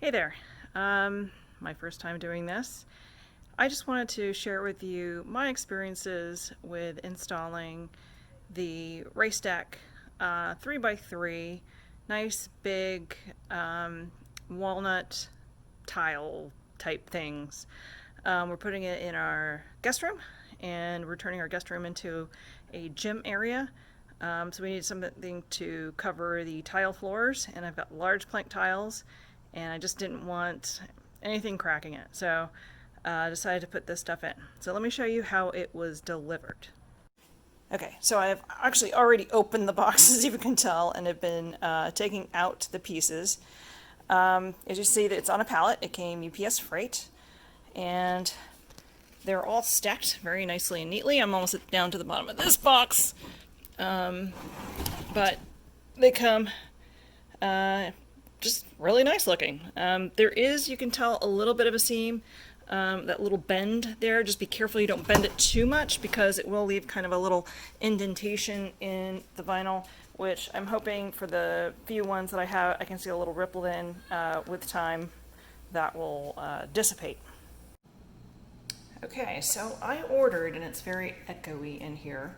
Hey there. My first time doing this. I just wanted to share with you my experiences with installing the RaceDeck 3x3 nice big walnut tile type things. We're putting it in our guest room, and we're turning our guest room into a gym area. So we need something to cover the tile floors, and I've got large plank tiles, and I just didn't want anything cracking it. So I decided to put this stuff in. So let me show you how it was delivered. Okay, so I've actually already opened the box, as you can tell, and have been taking out the pieces. As you see, that it's on a pallet. It came UPS freight, and they're all stacked very nicely and neatly. I'm almost down to the bottom of this box, but they come just really nice looking. There is, you can tell, a little bit of a seam, that little bend there. Just be careful you don't bend it too much, because it will leave kind of a little indentation in the vinyl, which I'm hoping for the few ones that I have, I can see a little ripple in with time that will dissipate. Okay, so I ordered, and it's very echoey in here,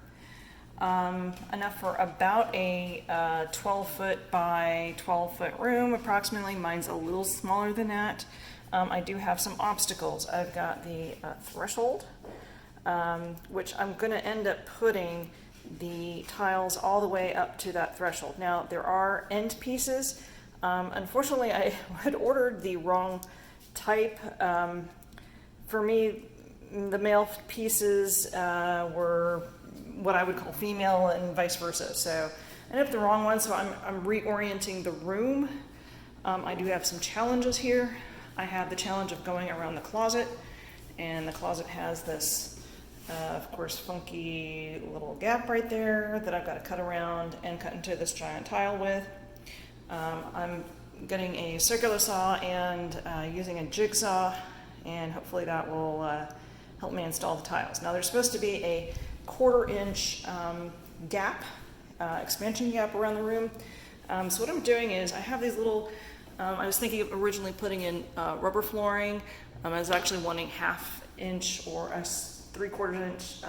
enough for about a 12-foot by 12-foot room approximately. Mine's a little smaller than that. I do have some obstacles. I've got the threshold, which I'm going to end up putting the tiles all the way up to that threshold. Now, there are end pieces. Unfortunately, I had ordered the wrong type. For me, the male pieces were what I would call female, and vice versa. So I ended up the wrong one, so I'm reorienting the room. I do have some challenges here. I have the challenge of going around the closet, and the closet has this, of course, funky little gap right there that I've got to cut around and cut into this giant tile with. I'm getting a circular saw and using a jigsaw, and hopefully that will help me install the tiles. Now, there's supposed to be a 1/4 inch gap, expansion gap around the room. So what I'm doing is I have these little, I was thinking of originally putting in rubber flooring. I was actually wanting 1/2 inch or a 3/4 inch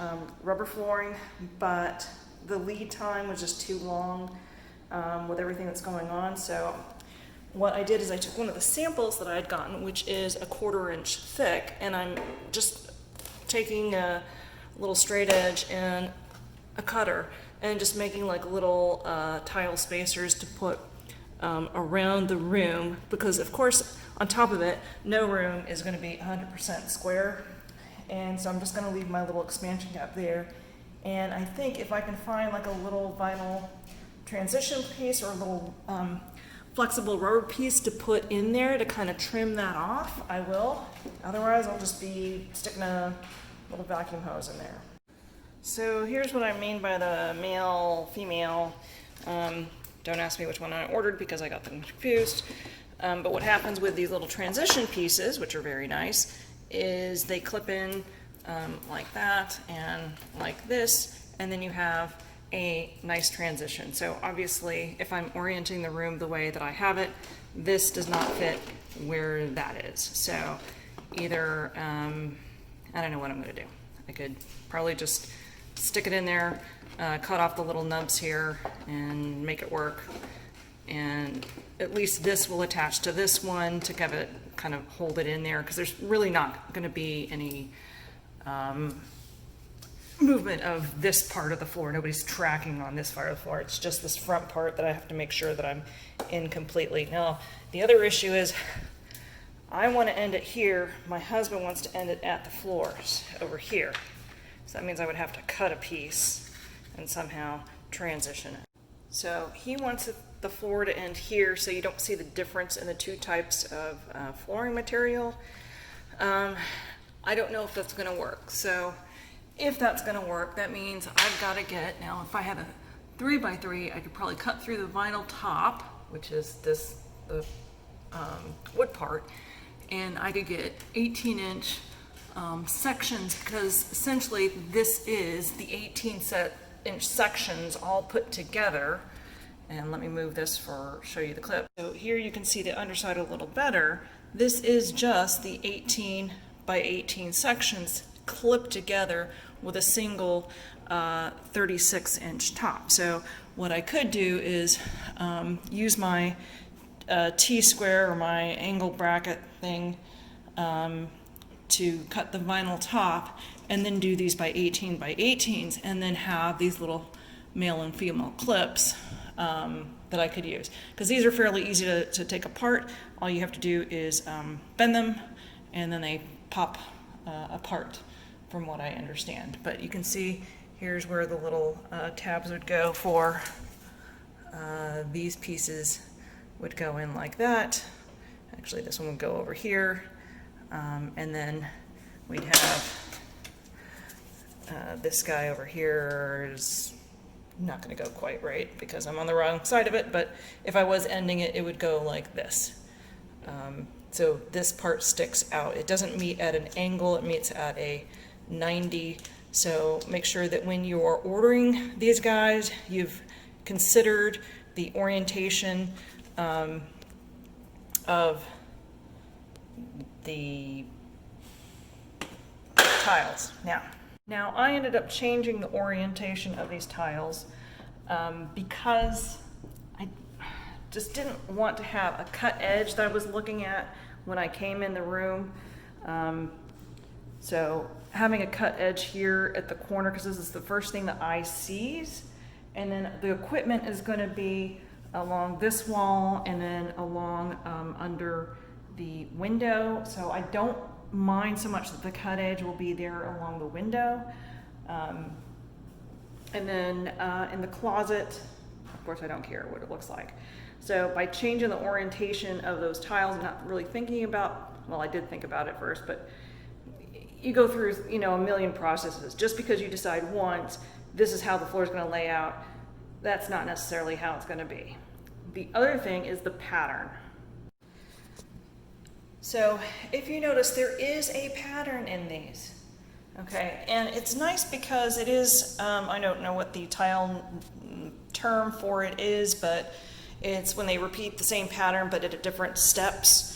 rubber flooring, but the lead time was just too long with everything that's going on. So what I did is I took one of the samples that I had gotten, which is a 1/4 inch thick, and I'm just taking a little straight edge and a cutter and just making like little tile spacers to put around the room, because of course on top of it no room is going to be 100% square, and so I'm just going to leave my little expansion gap there. And I think if I can find like a little vinyl transition piece or a little flexible rubber piece to put in there to kind of trim that off, I will. Otherwise I'll just be sticking a little vacuum hose in there. So here's what I mean by the male, female. Don't ask me which one I ordered because I got them confused. But what happens with these little transition pieces, which are very nice, is they clip in like that and like this, and then you have a nice transition. So obviously, if I'm orienting the room the way that I have it, this does not fit where that is. So either, I don't know what I'm going to do. I could probably just stick it in there, cut off the little nubs here, and make it work. And at least this will attach to this one to kind of hold it in there, because there's really not going to be any movement of this part of the floor. Nobody's tracking on this part of the floor. It's just this front part that I have to make sure that I'm in completely. Now, the other issue is I want to end it here. My husband wants to end it at the floors over here. So that means I would have to cut a piece and somehow transition it. So he wants the floor to end here, so you don't see the difference in the two types of flooring material. I don't know if that's going to work. So if that's going to work, that means I've got to get, now if I had a 3x3, I could probably cut through the vinyl top, which is the wood part, and I could get 18-inch sections, because essentially this is the 18-inch sections all put together, And let me move this for show you the clip. So here you can see the underside a little better. This is just the 18 by 18 sections clipped together with a single 36-inch top. So what I could do is use my T-square or my angle bracket thing to cut the vinyl top, and then do these by 18 by 18s, and then have these little male and female clips that I could use. Because these are fairly easy to take apart. All you have to do is bend them, and then they pop apart, from what I understand. But you can see here's where the little tabs would go for these pieces would go in like that. Actually, this one would go over here, and then we'd have this guy over here is not going to go quite right because I'm on the wrong side of it, but if I was ending it, it would go like this. So this part sticks out. It doesn't meet at an angle, it meets at a 90. So make sure that when you are ordering these guys, you've considered the orientation of the tiles. Now I ended up changing the orientation of these tiles because I just didn't want to have a cut edge that I was looking at when I came in the room. So having a cut edge here at the corner, because this is the first thing the eye sees, and then the equipment is going to be along this wall and then along under the window. So I don't mind so much that the cut edge will be there along the window. And then in the closet, of course I don't care what it looks like. So by changing the orientation of those tiles, not really thinking about, well, I did think about it first, but you go through, you know, a million processes. Just because you decide once, this is how the floor is going to lay out, that's not necessarily how it's going to be. The other thing is the pattern. So if you notice, there is a pattern in these. Okay, and it's nice because it is, I don't know what the tile term for it is, but it's when they repeat the same pattern but at different steps.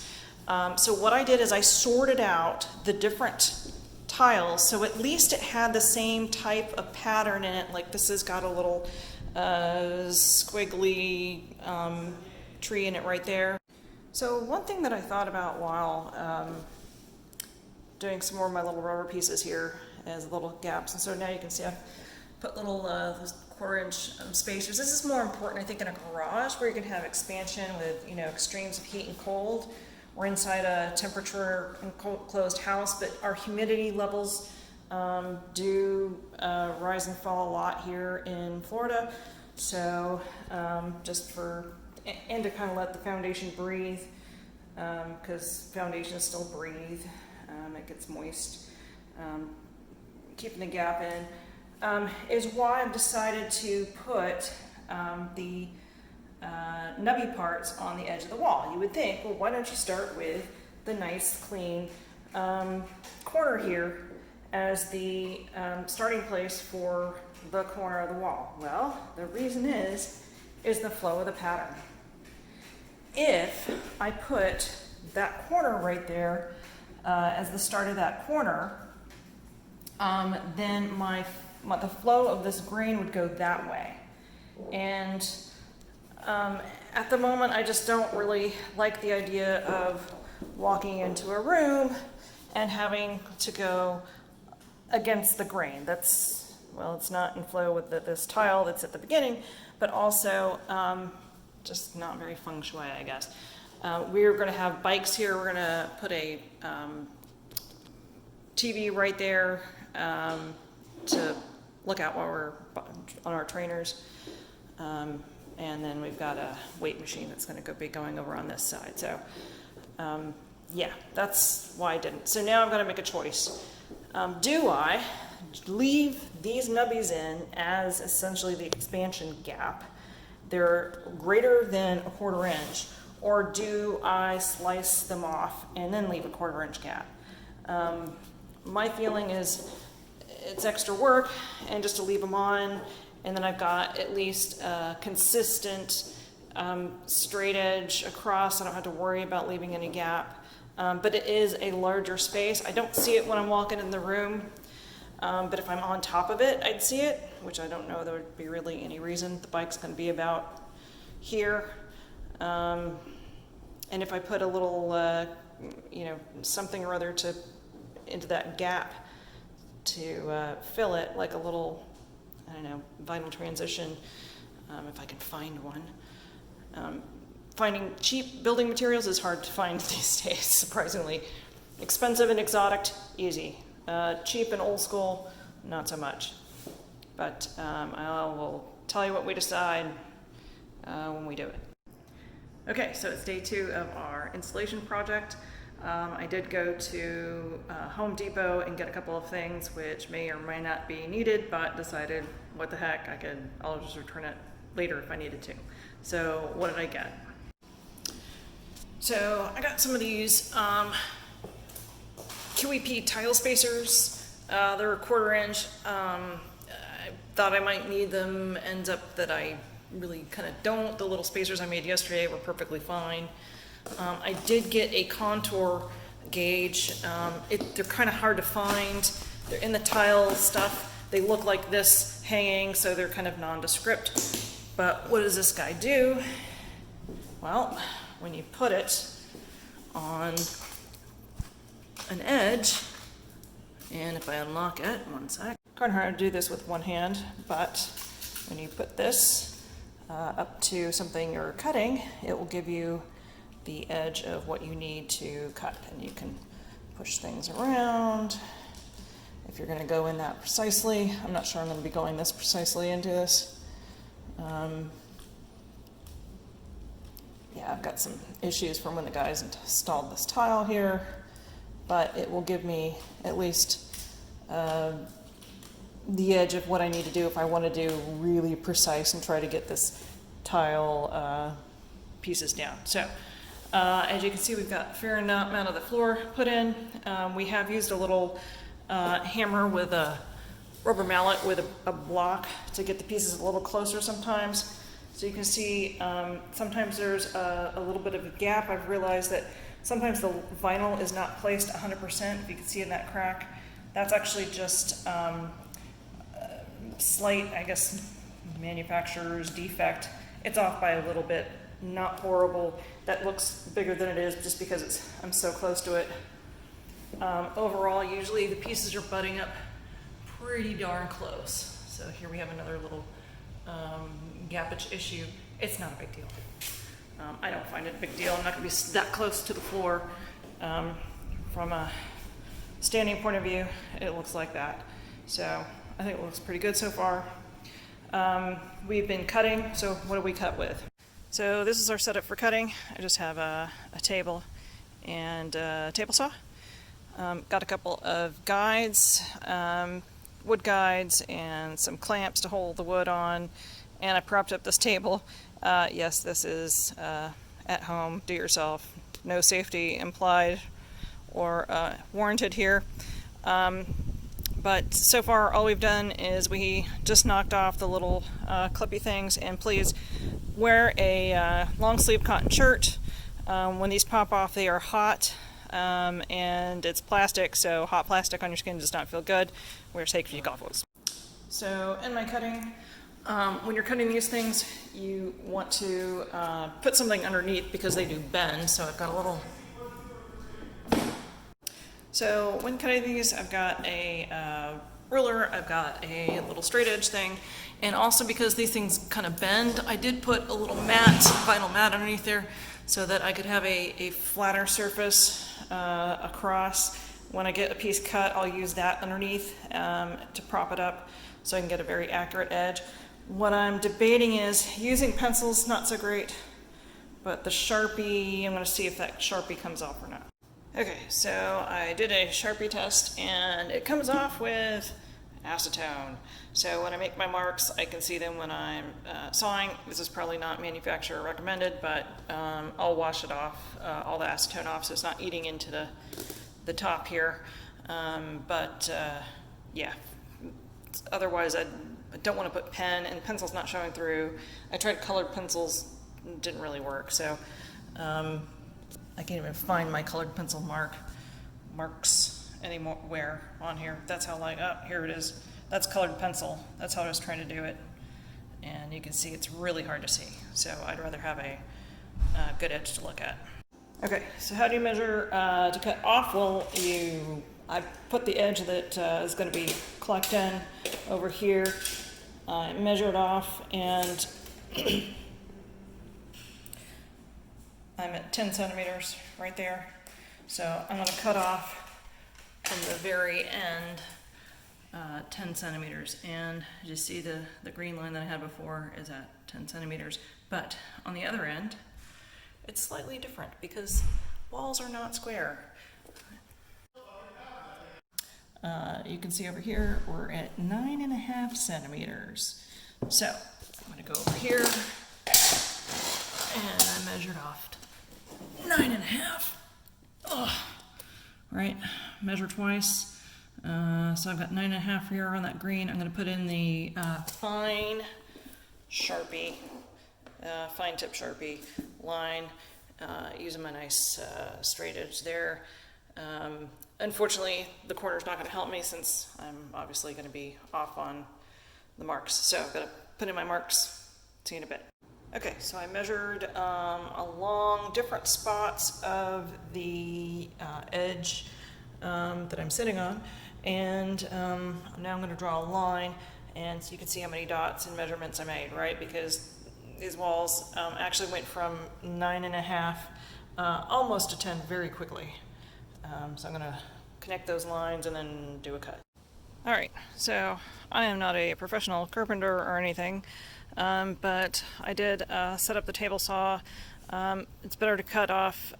So what I did is I sorted out the different tiles, so at least it had the same type of pattern in it. Like this has got a little squiggly tree in it right there. So one thing that I thought about while doing some more of my little rubber pieces here as little gaps, and so now you can see I've put little those 1/4-inch spacers. This is more important, I think, in a garage where you can have expansion with, you know, extremes of heat and cold. We're inside a temperature enclosed house, but our humidity levels do rise and fall a lot here in Florida. So just for, and to kind of let the foundation breathe, because foundations still breathe. It gets moist. Keeping the gap in is why I've decided to put the nubby parts on the edge of the wall. You would think, well, why don't you start with the nice, clean corner here as the starting place for the corner of the wall? Well, the reason is the flow of the pattern. If I put that corner right there as the start of that corner, then the flow of this grain would go that way. And at the moment, I just don't really like the idea of walking into a room and having to go against the grain. That's, well, it's not in flow with this tile that's at the beginning, but also just not very feng shui, I guess. We're going to have bikes here. We're going to put a TV right there to look out while we're on our trainers. And then we've got a weight machine that's going to be going over on this side. So yeah, that's why I didn't. So now I'm going to make a choice. Do I leave these nubbies in as essentially the expansion gap? They're greater than a 1/4 inch, or do I slice them off and then leave a 1/4 inch gap? My feeling is it's extra work, and just to leave them on And then I've got at least a consistent straight edge across. I don't have to worry about leaving any gap. But it is a larger space. I don't see it when I'm walking in the room, but if I'm on top of it, I'd see it, which I don't know there would be really any reason. The bike's going to be about here. And if I put a little, you know, something or other into that gap to fill it, like a little, I don't know, vinyl transition, if I can find one. Finding cheap building materials is hard to find these days, surprisingly. Expensive and exotic, easy. Cheap and old school, not so much. But I will tell you what we decide when we do it. Okay, so it's day 2 of our installation project. I did go to Home Depot and get a couple of things which may or may not be needed, but decided, what the heck, I'll just return it later if I needed to. So what did I get? So I got some of these QEP tile spacers. They're a 1/4 inch. I thought I might need them. Ends up that I really kind of don't. The little spacers I made yesterday were perfectly fine. I did get a contour gauge. They're kind of hard to find. They're in the tile stuff. They look like this hanging, so they're kind of nondescript. But what does this guy do? Well, when you put it on an edge, and if I unlock it, one sec. Kind of hard to do this with one hand, but when you put this up to something you're cutting, it will give you the edge of what you need to cut, and you can push things around if you're going to go in that precisely. I'm not sure I'm going to be going this precisely into this. Yeah, I've got some issues from when the guys installed this tile here, but it will give me at least the edge of what I need to do if I want to do really precise and try to get this tile pieces down. So as you can see, we've got a fair amount of the floor put in. We have used a little hammer with a rubber mallet with a block to get the pieces a little closer sometimes. So you can see sometimes there's a little bit of a gap. I've realized that sometimes the vinyl is not placed 100%, if you can see in that crack. That's actually just slight, I guess, manufacturer's defect. It's off by a little bit, not horrible. That looks bigger than it is just because I'm so close to it. Overall, usually the pieces are butting up pretty darn close. So here we have another little gappage issue. It's not a big deal. I don't find it a big deal. I'm not going to be that close to the floor. From a standing point of view, it looks like that. So I think it looks pretty good so far. We've been cutting, so what do we cut with? So this is our setup for cutting. I just have a table and a table saw. Got a couple of guides, wood guides, and some clamps to hold the wood on, and I propped up this table. Yes, this is at home, do it yourself, no safety implied or warranted here. But so far all we've done is we just knocked off the little clippy things, and please wear a long sleeve cotton shirt. When these pop off, they are hot. And it's plastic, so hot plastic on your skin does not feel good. Wear safety goggles. So in my cutting, when you're cutting these things, you want to put something underneath because they do bend. So I've got a little. So when cutting these, I've got a ruler, I've got a little straight edge thing, and also because these things kind of bend, I did put a little mat, vinyl mat underneath there, so that I could have a flatter surface across. When I get a piece cut, I'll use that underneath to prop it up so I can get a very accurate edge. What I'm debating is using pencils, not so great, but the Sharpie, I'm going to see if that Sharpie comes off or not. Okay, so I did a Sharpie test and it comes off with acetone. So when I make my marks, I can see them when I'm sawing. This is probably not manufacturer recommended, but I'll wash it off, all the acetone off, so it's not eating into the top here. Yeah, otherwise I don't want to put pen, and pencil's not showing through. I tried colored pencils, didn't really work, so I can't even find my colored pencil marks anywhere on here. That's how light, oh, here it is. That's colored pencil. That's how I was trying to do it. And you can see it's really hard to see. So I'd rather have a good edge to look at. Okay, so how do you measure to cut off? Well, I put the edge that is going to be clocked in over here. I measure it off, and I'm at 10 centimeters right there. So I'm going to cut off from the very end 10 centimeters. And you see the green line that I had before is at 10 centimeters. But on the other end, it's slightly different because walls are not square. You can see over here, we're at 9.5 centimeters. So I'm going to go over here, and I measured off 9.5. Oh, right, measure twice. So I've got 9.5 here on that green. I'm going to put in the fine Sharpie, fine tip Sharpie line, using my nice straight edge there. Unfortunately, the corner's not going to help me since I'm obviously going to be off on the marks. So I've got to put in my marks. See you in a bit. Okay, so I measured along different spots of the edge that I'm sitting on, and now I'm going to draw a line, and so you can see how many dots and measurements I made, right? Because these walls actually went from 9.5 almost to 10 very quickly. So I'm going to connect those lines and then do a cut. All right, so I am not a professional carpenter or anything, but I did set up the table saw. It's better to cut off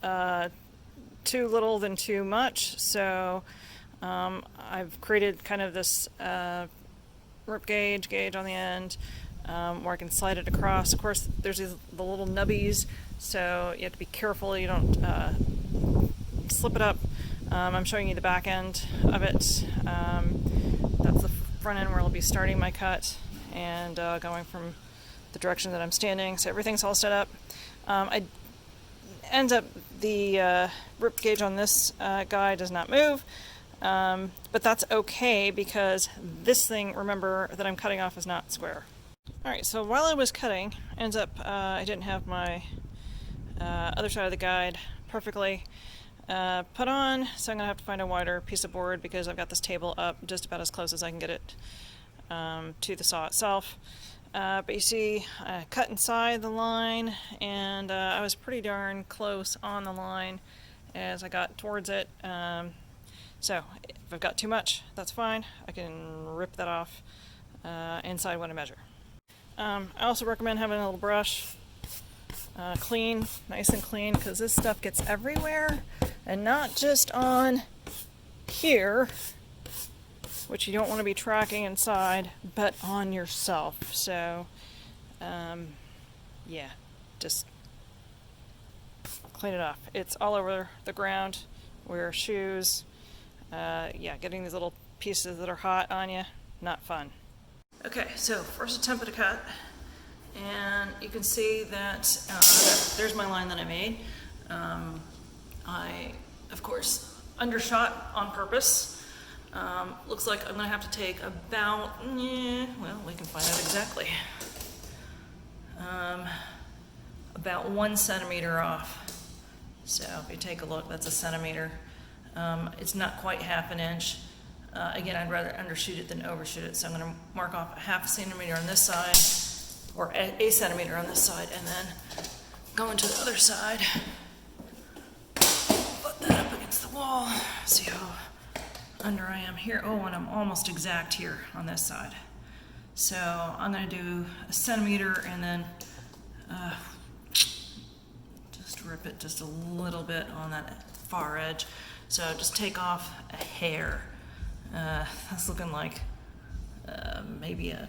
too little than too much, so I've created kind of this rip gauge on the end where I can slide it across. Of course, there's the little nubbies, so you have to be careful you don't slip it up. I'm showing you the back end of it. That's the front end where I'll be starting my cut and going from the direction that I'm standing. So everything's all set up. I ends up the rip gauge on this guy does not move, but that's okay because this thing, remember, that I'm cutting off is not square. All right, so while I was cutting, ends up I didn't have my other side of the guide perfectly put on, so I'm going to have to find a wider piece of board because I've got this table up just about as close as I can get it to the saw itself. But you see, I cut inside the line, and I was pretty darn close on the line as I got towards it. So if I've got too much, that's fine. I can rip that off inside when I measure. I also recommend having a little brush, clean, nice and clean, because this stuff gets everywhere. And not just on here, which you don't want to be tracking inside, but on yourself. So, yeah, just clean it off. It's all over the ground. Wear shoes. Yeah, getting these little pieces that are hot on you, not fun. Okay, so first attempt at a cut. And you can see that there's my line that I made. I, of course, undershot on purpose. Looks like I'm going to have to take about, well, we can find out exactly. About 1 centimeter off. So if you take a look, that's a centimeter. It's not quite half an inch. Again, I'd rather undershoot it than overshoot it. So I'm going to mark off a half centimeter on this side, or a centimeter on this side, and then go into the other side. That up against the wall, see how under I am here. Oh, and I'm almost exact here on this side. So I'm going to do a centimeter and then just rip it just a little bit on that far edge. So just take off a hair. That's looking like maybe I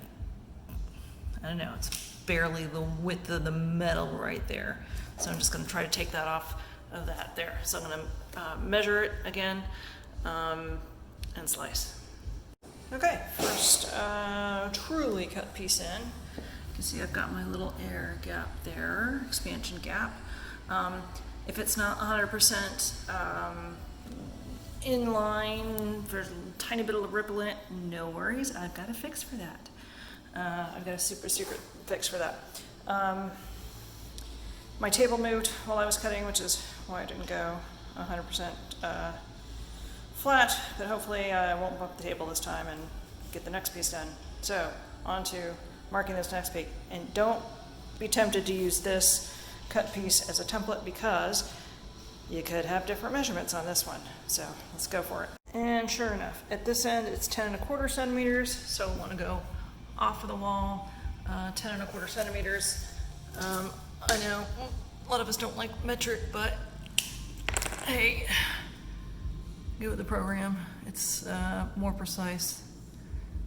don't know, it's barely the width of the metal right there. So I'm just going to try to take that off of that there. So I'm going to measure it again and slice. Okay, first truly cut piece in. You can see I've got my little air gap there, expansion gap. If it's not 100% in line, there's a tiny bit of ripple in it, no worries, I've got a fix for that. I've got a super secret fix for that. My table moved while I was cutting, which is why I didn't go 100% flat, but hopefully I won't bump the table this time and get the next piece done. So, on to marking this next piece. And don't be tempted to use this cut piece as a template because you could have different measurements on this one. So, let's go for it. And sure enough, at this end it's 10¼ centimeters, so I want to go off of the wall, 10¼ centimeters. I know a lot of us don't like metric, but hey, go with the program. It's more precise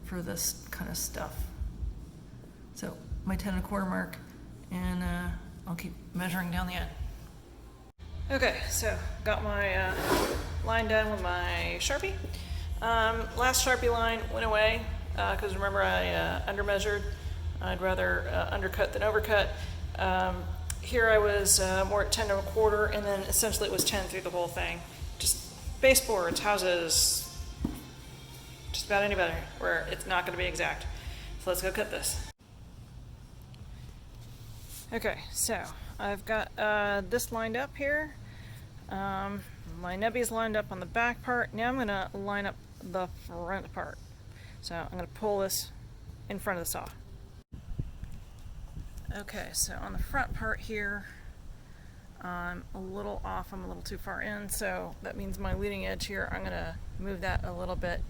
for this kind of stuff. So my 10¼ mark, and I'll keep measuring down the end. Okay, so got my line done with my Sharpie. Last Sharpie line went away because remember I undermeasured. I'd rather undercut than overcut. Here I was more at 10¼ and then essentially it was 10 through the whole thing. Just baseboards, houses, just about anybody where it's not going to be exact. So let's go cut this. Okay, so I've got this lined up here. My nubby's lined up on the back part. Now I'm going to line up the front part. So I'm going to pull this in front of the saw. Okay, so on the front part here, I'm a little off, I'm a little too far in, so that means my leading edge here, I'm going to move that a little bit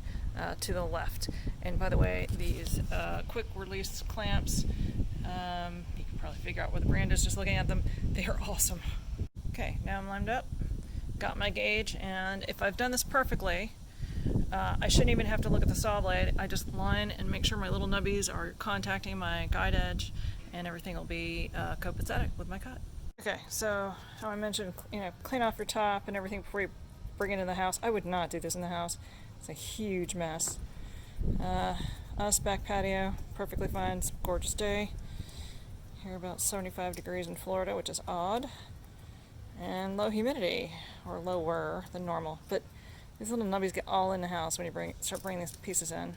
to the left. And by the way, these quick release clamps, you can probably figure out what the brand is just looking at them. They are awesome. Okay, now I'm lined up, got my gauge, and if I've done this perfectly, I shouldn't even have to look at the saw blade. I just line and make sure my little nubbies are contacting my guide edge, and everything will be copacetic with my cut. Okay, so how I mentioned, clean off your top and everything before you bring it in the house. I would not do this in the house. It's a huge mess. Us back patio, perfectly fine. It's a gorgeous day. Here about 75 degrees in Florida, which is odd. And low humidity, or lower than normal. But these little nubbies get all in the house when you start bringing these pieces in.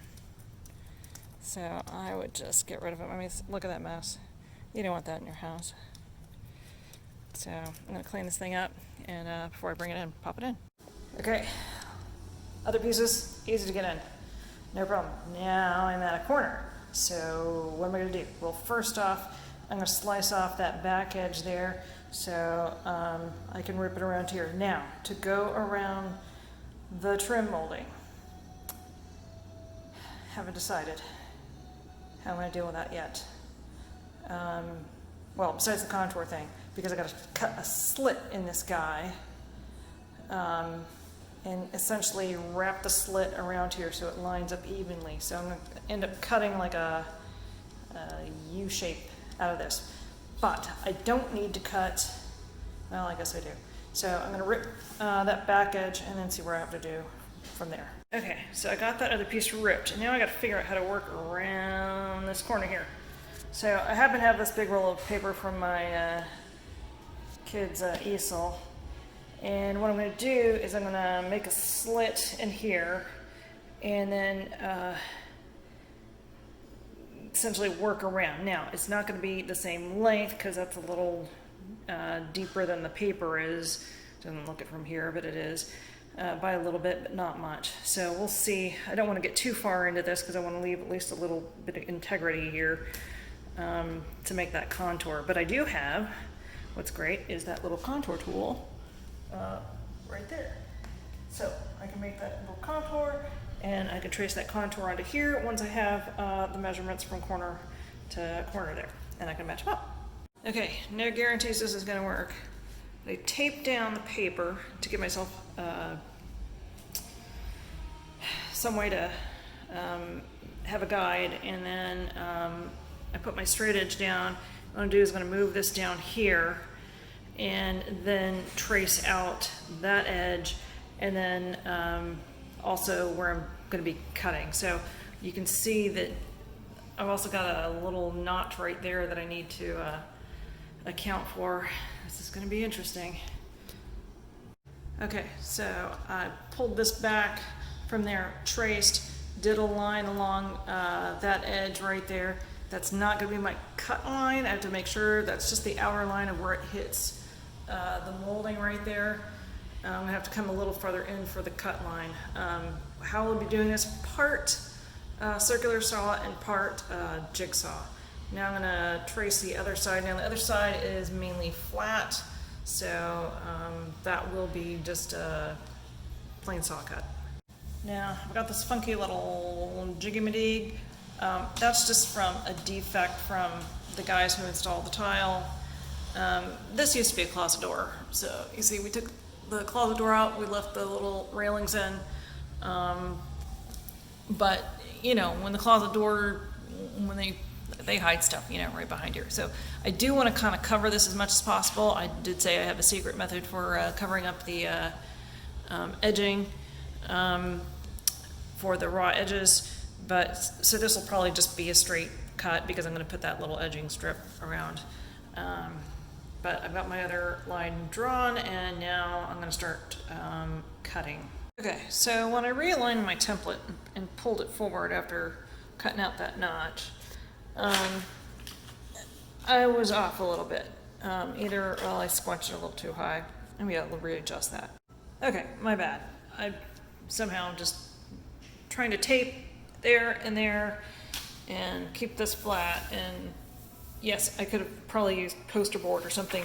So I would just get rid of them. I mean, look at that mess. You don't want that in your house. So I'm going to clean this thing up, and before I bring it in, pop it in. Okay, other pieces, easy to get in. No problem. Now I'm at a corner. So what am I going to do? Well, first off, I'm going to slice off that back edge there so I can rip it around here. Now, to go around the trim molding, haven't decided how I'm going to deal with that yet. Well, besides the contour thing, because I got to cut a slit in this guy and essentially wrap the slit around here so it lines up evenly. So I'm going to end up cutting like a U shape out of this. But I don't need to cut, well, I guess I do. So I'm going to rip that back edge and then see where I have to do from there. Okay, so I got that other piece ripped, and now I got to figure out how to work around this corner here. So I happen to have this big roll of paper from my kid's easel, and what I'm going to do is I'm going to make a slit in here, and then essentially work around. Now, it's not going to be the same length because that's a little deeper than the paper is. Doesn't look it from here, but it is. By a little bit, but not much. So we'll see. I don't want to get too far into this because I want to leave at least a little bit of integrity here to make that contour. But I do have, what's great is that little contour tool right there. So I can make that little contour and I can trace that contour onto here once I have the measurements from corner to corner there, and I can match them up. Okay, no guarantees this is going to work. I taped down the paper to give myself some way to have a guide, and then I put my straight edge down. What I'm going to do is I'm going to move this down here and then trace out that edge, and then also where I'm going to be cutting. So You can see that I've also got a little notch right there that I need to account for. This is going to be interesting. Okay, so I pulled this back from there, traced, did a line along that edge right there. That's not going to be my cut line. I have to make sure that's just the outer line of where it hits the molding right there. I'm going to have to come a little further in for the cut line. How we'll be doing this, part circular saw and part jigsaw. Now I'm going to trace the other side. Now the other side is mainly flat, so that will be just a plain saw cut. Now I've got this funky little jiggy-madig. That's just from a defect from the guys who installed the tile. This used to be a closet door, so you see we took the closet door out, we left the little railings in, but you know, when the closet door, when they hide stuff, you know, right behind here. So I do want to kind of cover this as much as possible. I did say I have a secret method for covering up the edging for the raw edges, but so this will probably just be a straight cut because I'm going to put that little edging strip around. But I've got my other line drawn, and now I'm going to start cutting. Okay, so when I realigned my template and pulled it forward after cutting out that notch, I was off a little bit. Either, well, I squunched it a little too high, and we got to readjust that. Okay, my bad. I somehow just trying to tape there and keep this flat, and yes, I could have probably used poster board or something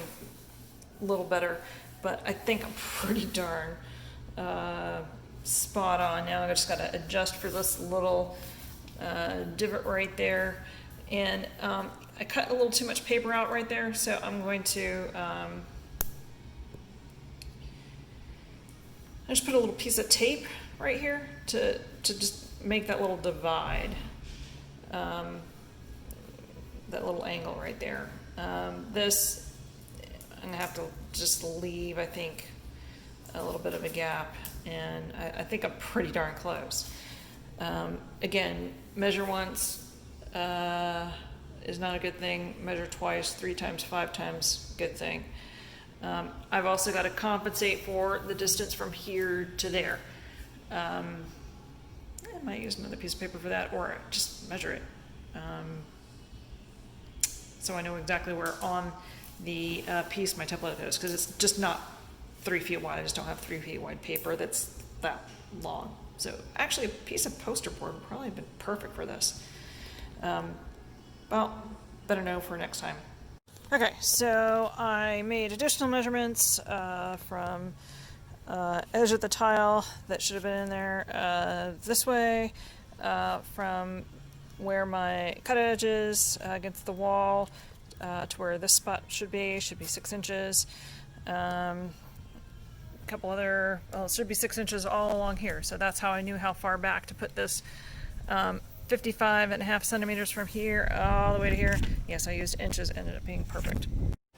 a little better, but I think I'm pretty darn spot on. Now I just got to adjust for this little divot right there, and I cut a little too much paper out right there, so I'm going to I just put a little piece of tape right here to just make that little divide. That little angle right there. This, I'm gonna have to just leave, I think, a little bit of a gap, and I think I'm pretty darn close. Again, measure once is not a good thing. Measure twice, 3 times, 5 times, good thing. I've also got to compensate for the distance from here to there. I might use another piece of paper for that, or just measure it. So I know exactly where on the piece my template goes, because it's just not 3 feet wide. I just don't have 3 feet wide paper that's that long. So actually a piece of poster board would probably have been perfect for this. Well, better know for next time. Okay, so I made additional measurements from edge of the tile that should have been in there this way, from where my cut edge is against the wall to where this spot should be 6 inches. A couple other, well, it should be 6 inches all along here, so that's how I knew how far back to put this. 55.5 centimeters from here all the way to here. Yes, I used inches, ended up being perfect.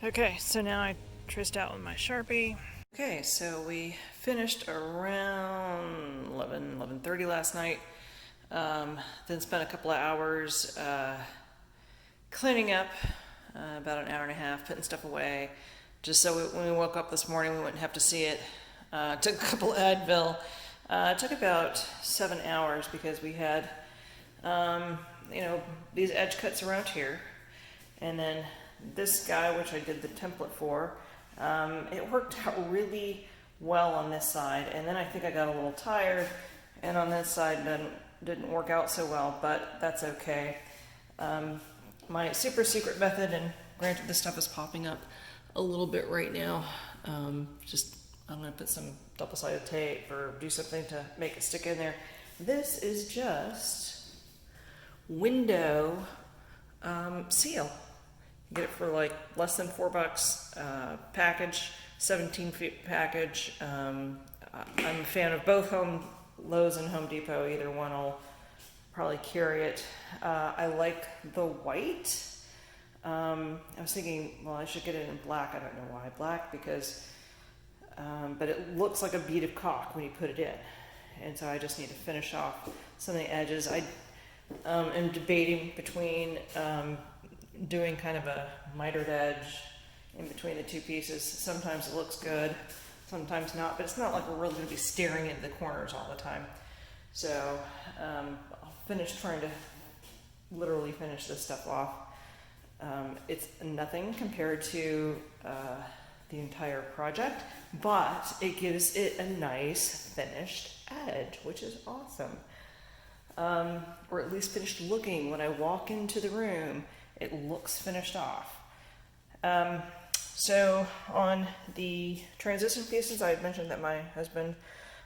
Okay, so now I traced out with my Sharpie. Okay, so we finished around 11:30 last night. Then spent a couple of hours cleaning up, about an hour and a half, putting stuff away, just so when we woke up this morning we wouldn't have to see it. Took a couple of Advil. It took about 7 hours because we had you know, these edge cuts around here, and then this guy, which I did the template for, it worked out really well on this side, and then I think I got a little tired, and on this side didn't work out so well, but that's okay. My super secret method, and granted this stuff is popping up a little bit right now, just I'm going to put some double-sided tape or do something to make it stick in there. This is just window seal. You get it for like less than $4 package, 17-foot package. I'm a fan of both Lowe's and Home Depot. Either one will probably carry it. I like the white. I was thinking, well, I should get it in black. I don't know why black, because but it looks like a bead of caulk when you put it in, and so I just need to finish off some of the edges. am debating between doing kind of a mitered edge in between the two pieces. Sometimes it looks good, sometimes not, but it's not like we're really going to be staring into the corners all the time. So I'll finish trying to literally finish this stuff off. It's nothing compared to the entire project, but it gives it a nice finished edge, which is awesome. Or at least finished looking. When I walk into the room, it looks finished off. So on the transition pieces, I had mentioned that my husband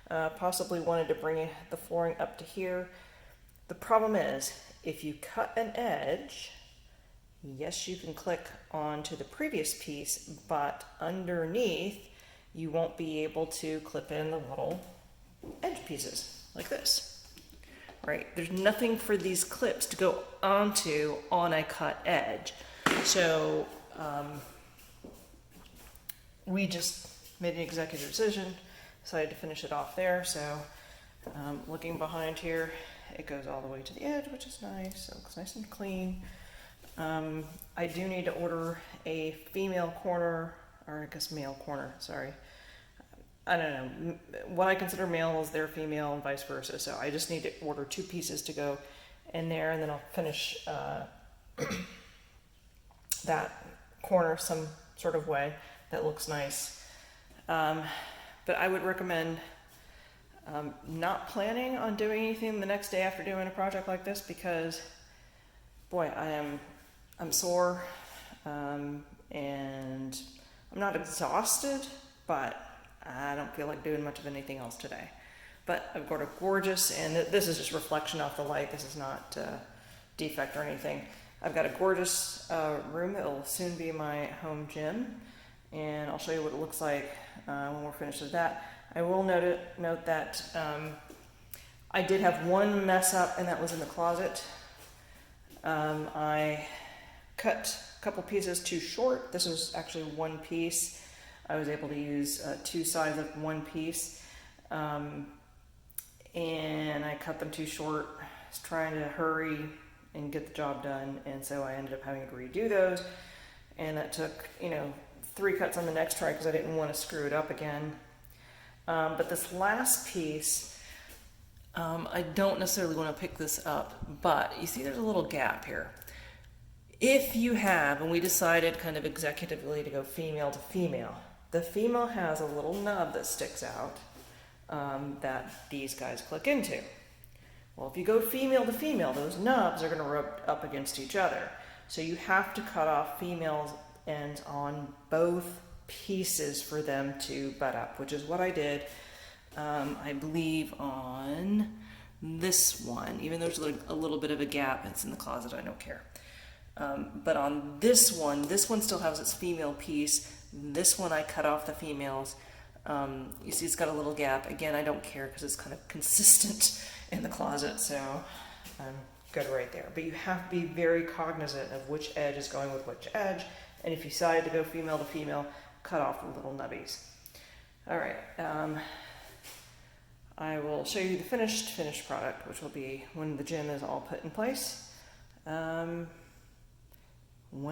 possibly wanted to bring the flooring up to here. The problem is, if you cut an edge, yes, you can click onto the previous piece, but underneath, you won't be able to clip in the little edge pieces like this. Right? There's nothing for these clips to go onto on a cut edge. So we just made an executive decision, decided to finish it off there. So looking behind here, it goes all the way to the edge, which is nice. It looks nice and clean. I do need to order a female corner, or I guess male corner, sorry. I don't know, what I consider male is their female and vice versa. So I just need to order two pieces to go in there, and then I'll finish that corner some sort of way that looks nice. But I would recommend not planning on doing anything the next day after doing a project like this, because boy, I'm sore, and I'm not exhausted, but I don't feel like doing much of anything else today. But I've got a gorgeous, and this is just reflection off the light, this is not defect or anything. I've got a gorgeous room that will soon be my home gym, and I'll show you what it looks like when we're finished with that. I will note that I did have one mess up, and that was in the closet. I cut a couple pieces too short. This was actually one piece. I was able to use two sides of one piece, and I cut them too short. I was trying to hurry and get the job done, and so I ended up having to redo those, and that took 3 cuts on the next try because I didn't want to screw it up again. But this last piece, I don't necessarily want to pick this up, but you see there's a little gap here. If you have, and we decided kind of executively to go female to female, the female has a little nub that sticks out that these guys click into. Well, if you go female to female, those nubs are going to rub up against each other. So you have to cut off females ends on both pieces for them to butt up, which is what I did, I believe, on this one. Even though there's a little bit of a gap, it's in the closet, I don't care. But on this one still has its female piece. This one I cut off the females. You see it's got a little gap. Again, I don't care because it's kind of consistent in the closet, so I'm good right there. But you have to be very cognizant of which edge is going with which edge, and if you decide to go female to female, cut off the little nubbies. All right, I will show you the finished product, which will be when the gym is all put in place, when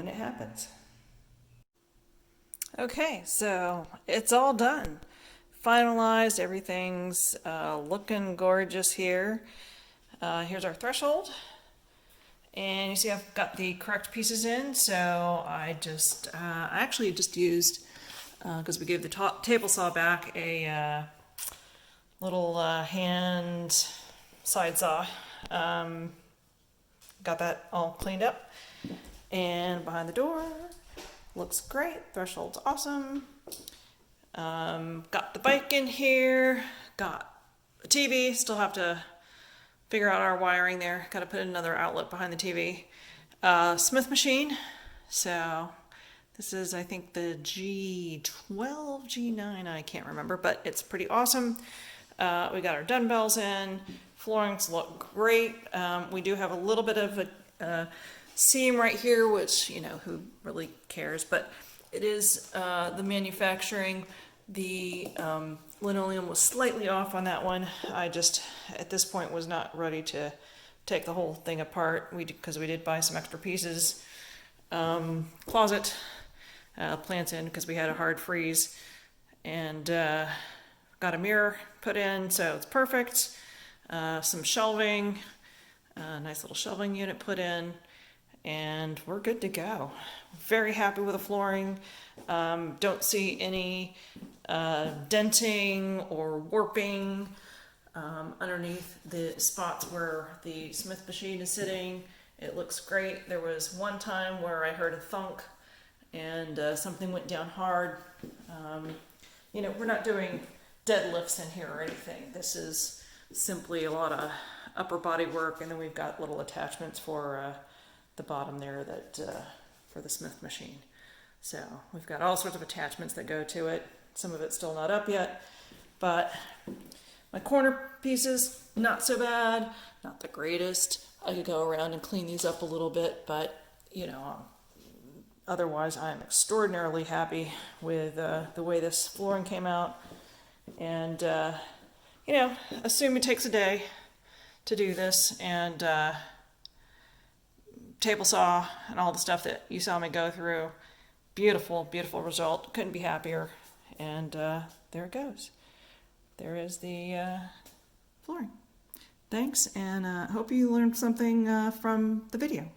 it happens. Okay, so it's all done. Finalized, everything's looking gorgeous here. Here's our threshold. And you see I've got the correct pieces in, so I actually just used, because we gave the table saw back, a little hand side saw. Got that all cleaned up. And behind the door, looks great, threshold's awesome. Got the bike in here, got the TV, still have to figure out our wiring there. Got to put another outlet behind the TV. Smith machine. So this is, I think, the G12, G9, I can't remember, but it's pretty awesome. We got our dumbbells in. Floorings look great. We do have a little bit of a seam right here, which, who really cares, but it is the manufacturing. The linoleum was slightly off on that one. I just, at this point, was not ready to take the whole thing apart, because we did buy some extra pieces. Closet, plants in because we had a hard freeze, and got a mirror put in, so it's perfect. Some shelving, a nice little shelving unit put in, and we're good to go. Very happy with the flooring. Don't see any denting or warping underneath the spots where the Smith machine is sitting. It looks great. There was one time where I heard a thunk and something went down hard. You know, we're not doing deadlifts in here or anything. This is simply a lot of upper body work, and then we've got little attachments for the bottom there that for the Smith machine. So we've got all sorts of attachments that go to it. Some of it's still not up yet, but my corner pieces, not so bad, not the greatest. I could go around and clean these up a little bit, but you know, otherwise I'm extraordinarily happy with the way this flooring came out. And you know, assume it takes a day to do this, and table saw and all the stuff that you saw me go through. Beautiful, beautiful result. Couldn't be happier. And there it goes. There is the flooring. Thanks, and hope you learned something from the video.